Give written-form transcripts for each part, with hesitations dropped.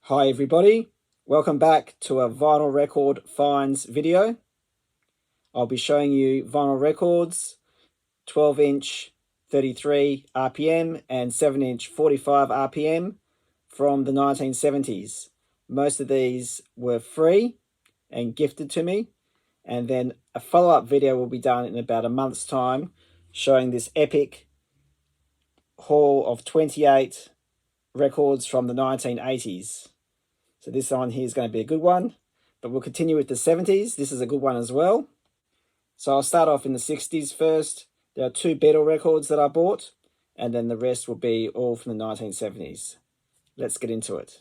Hi everybody, welcome back to a vinyl record finds video. I'll be showing you vinyl records, 12-inch 33 RPM and 7-inch 45 RPM from the 1970s. Most of these were free and gifted to me, and then a follow-up video will be done in about a month's time showing this epic haul of 28 records from the 1980s. So this one here is going to be a good one, but we'll continue with the 70s. This is a good one as well. So I'll start off in the 60s first. There are 2 Beatle records that I bought, and then the rest will be all from the 1970s. Let's get into it.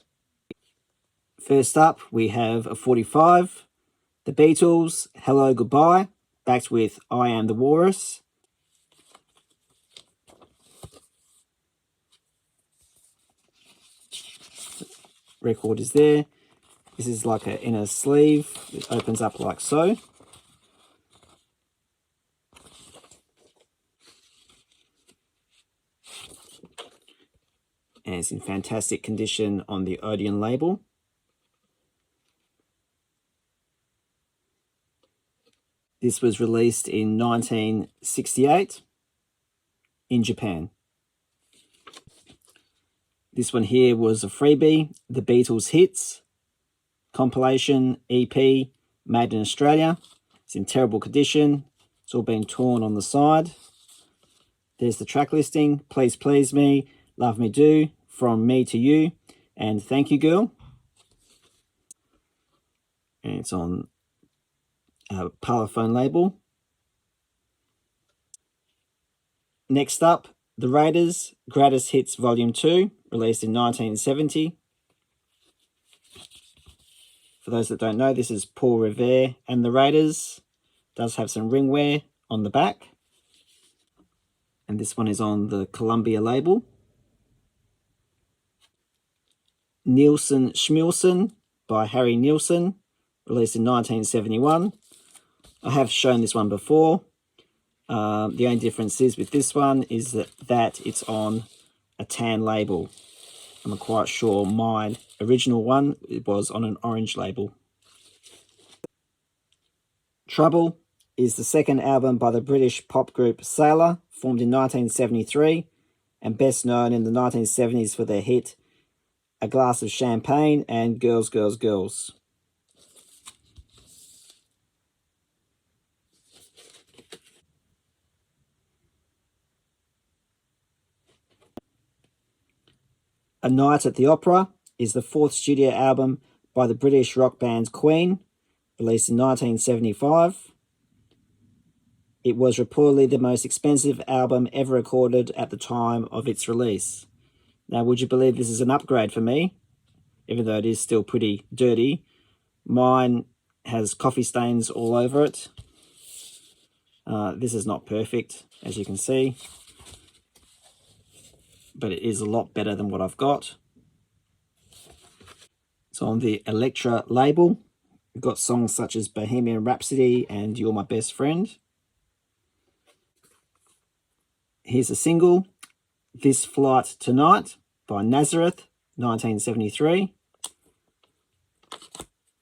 First up, we have a 45, The Beatles, Hello Goodbye, backed with I Am the Walrus. Record is there. This is like an inner sleeve. It opens up like so. And it's in fantastic condition on the Odeon label. This was released in 1968 in Japan. This one here was a freebie, The Beatles Hits compilation EP made in Australia. It's in terrible condition. It's all been torn on the side. There's the track listing, Please Please Me, Love Me Do, From Me to You, and Thank You Girl. And it's on a Parlophone label. Next up, The Raiders, Greatest Hits Volume 2, released in 1970. For those that don't know, this is Paul Revere and the Raiders. Does have some ring wear on the back. And this one is on the Columbia label. Nielsen Schmilsen by Harry Nielsen, released in 1971. I have shown this one before. The only difference is with this one is that it's on a tan label. I'm quite sure my original one, it was on an orange label. Trouble is the second album by the British pop group Sailor, formed in 1973 and best known in the 1970s for their hit A Glass of Champagne and Girls, Girls, Girls. A Night at the Opera is the 4th studio album by the British rock band Queen, released in 1975. It was reportedly the most expensive album ever recorded at the time of its release. Now, would you believe this is an upgrade for me? Even though it is still pretty dirty. Mine has coffee stains all over it. This is not perfect, as you can see. But it is a lot better than what I've got. It's on the Elektra label. We've got songs such as Bohemian Rhapsody and You're My Best Friend. Here's a single, This Flight Tonight by Nazareth, 1973.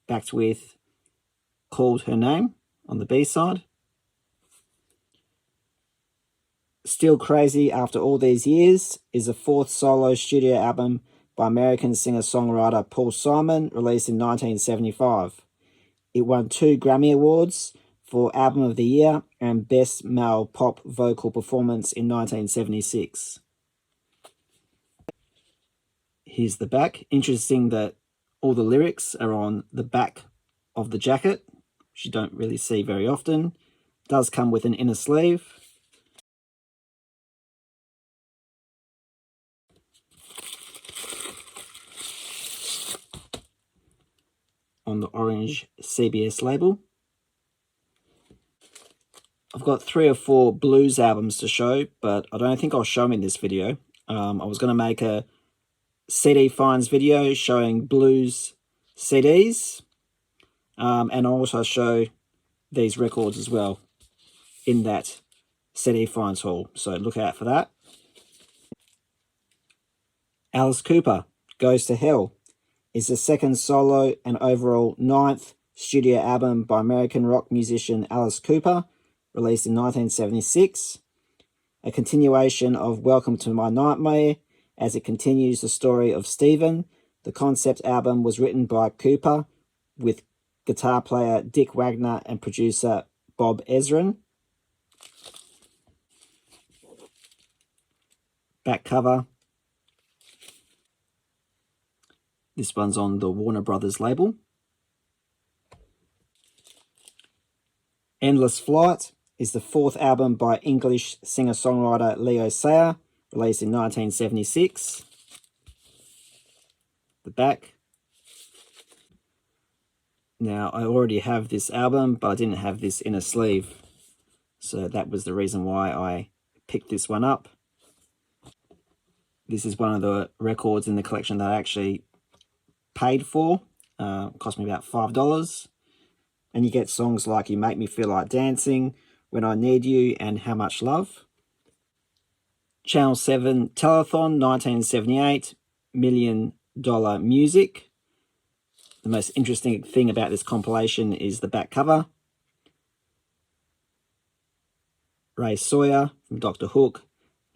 Backed with Called Her Name on the B-side. Still Crazy After All These Years is a 4th solo studio album by American singer-songwriter Paul Simon, released in 1975. It won 2 Grammy Awards for Album of the Year and Best Male Pop Vocal Performance in 1976. Here's the back. Interesting that all the lyrics are on the back of the jacket, which you don't really see very often. It does come with an inner sleeve. On the orange CBS label. I've got 3 or 4 blues albums to show, but I don't think I'll show them in this video. I was going to make a CD finds video showing blues CDs, and I'll also show these records as well in that CD finds haul, so look out for that. Alice Cooper, Goes to Hell. is the second solo and overall 9th studio album by American rock musician Alice Cooper, released in 1976. A continuation of Welcome to My Nightmare, as it continues the story of Stephen. The concept album was written by Cooper with guitar player Dick Wagner and producer Bob Ezrin. Back cover. This one's on the Warner Brothers label. Endless Flight is the 4th album by English singer-songwriter Leo Sayer, released in 1976. The back. Now, I already have this album, but I didn't have this inner sleeve. So that was the reason why I picked this one up. This is one of the records in the collection that I actually paid for. It cost me about $5. And you get songs like You Make Me Feel Like Dancing, When I Need You, and How Much Love. Channel 7 Telethon 1978, $1 Million Music. The most interesting thing about this compilation is the back cover. Ray Sawyer from Dr. Hook,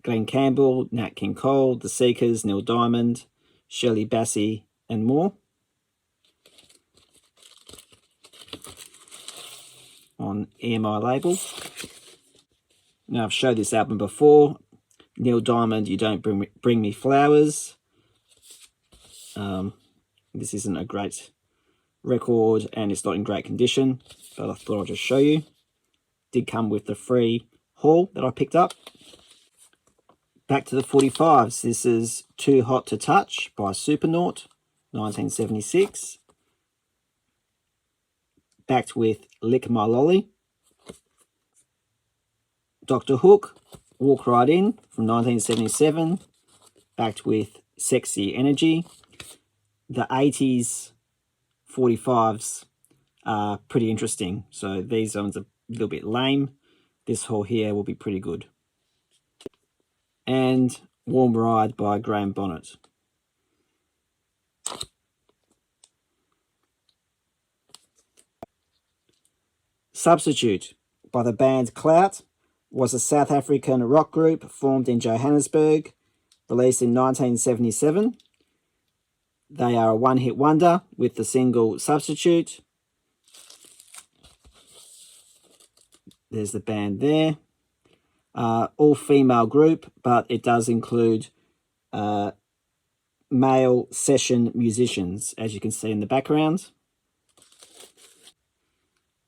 Glenn Campbell, Nat King Cole, The Seekers, Neil Diamond, Shirley Bassey, and more. On EMI label. Now, I've showed this album before. Neil Diamond, You Don't Bring Me Flowers. This isn't a great record and it's not in great condition, but I thought I'd just show you. Did come with the free haul that I picked up. Back to the 45s. This is Too Hot to Touch by Supernaut, 1976. Backed with Lick My Lolly. Dr. Hook, Walk Right In from 1977. Backed with Sexy Energy. The 80s 45s are pretty interesting. So these ones are a little bit lame. This haul here will be pretty good. And Warm Ride by Graham Bonnet. Substitute by the band Clout was a South African rock group formed in Johannesburg, released in 1977. They are a one-hit wonder with the single Substitute. There's the band there. All-female group, but it does include male session musicians, as you can see in the background.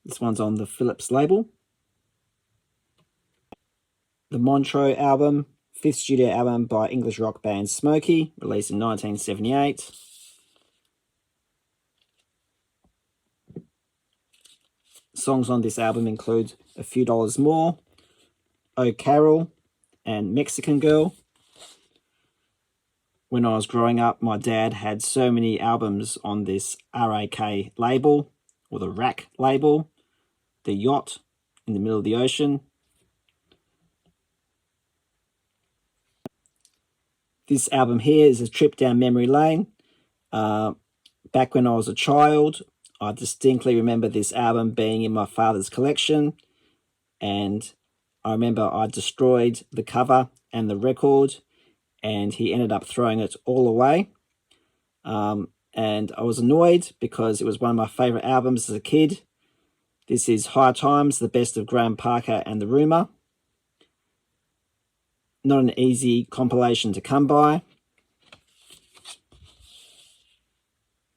This one's on the Philips label. The Montreux album, 5th studio album by English rock band Smokey, released in 1978. Songs on this album include A Few Dollars More, Oh Carol, and Mexican Girl. When I was growing up, my dad had so many albums on this RAK label, or the Rack label, the yacht in the middle of the ocean. This album here is a trip down memory lane. Back when I was a child, I distinctly remember this album being in my father's collection, and I remember I destroyed the cover and the record, and he ended up throwing it all away. And I was annoyed because it was one of my favourite albums as a kid. This is High Times, the best of Graham Parker and the Rumour. Not an easy compilation to come by.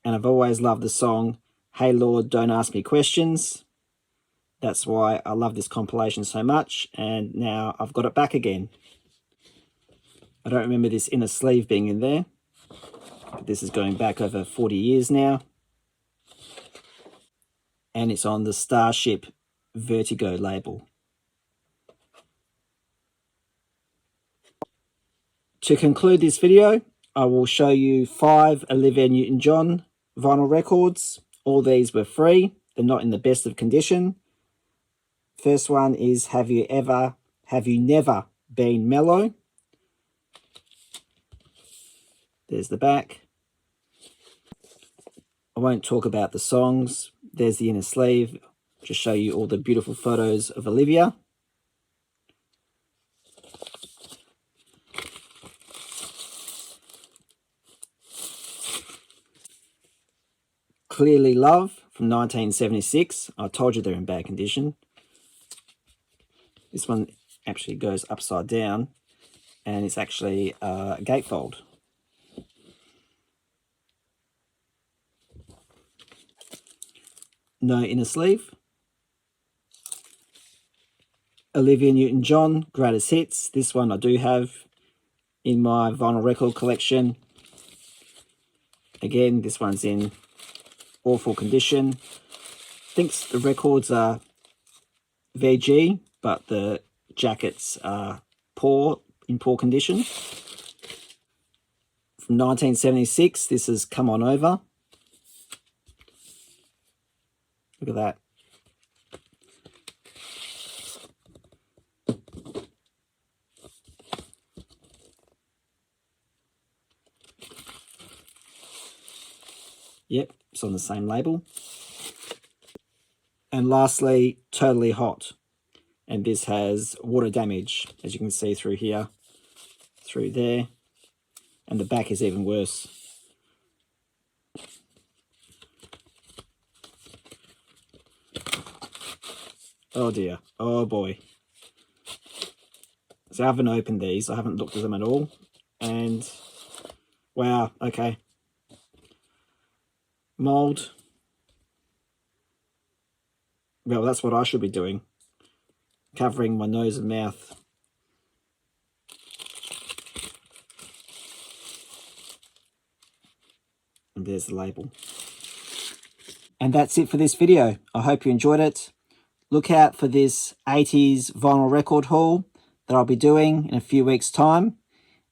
And I've always loved the song, Hey Lord, Don't Ask Me Questions. That's why I love this compilation so much, and now I've got it back again. I don't remember this inner sleeve being in there, but this is going back over 40 years now. And it's on the Starship Vertigo label. To conclude this video, I will show you 5 Olivia Newton-John vinyl records. All these were free. They're not in the best of condition. First one is Have You Never Been Mellow? There's the back. I won't talk about the songs. There's the inner sleeve. Just show you all the beautiful photos of Olivia. Clearly Love from 1976. I told you they're in bad condition. This one actually goes upside down, and it's actually a gatefold. No inner sleeve. Olivia Newton-John, Greatest Hits. This one I do have in my vinyl record collection. Again, this one's in awful condition. I think the records are VG, but the jackets are in poor condition. From 1976, this is Come On Over. Look at that. Yep, it's on the same label. And lastly, Totally Hot. And this has water damage, as you can see through here, through there. And the back is even worse. Oh dear, oh boy. So I haven't opened these, I haven't looked at them at all. And wow, okay. Mold. Well, that's what I should be doing. Covering my nose and mouth. And there's the label. And that's it for this video. I hope you enjoyed it. Look out for this 80s vinyl record haul that I'll be doing in a few weeks' time.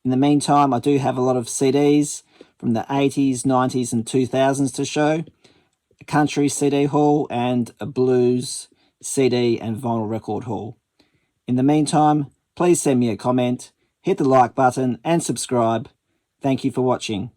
In the meantime, I do have a lot of CDs from the 80s, 90s and 2000s to show. A country CD haul and a blues CD and vinyl record haul. In the meantime, please send me a comment, hit the like button and subscribe. Thank you for watching.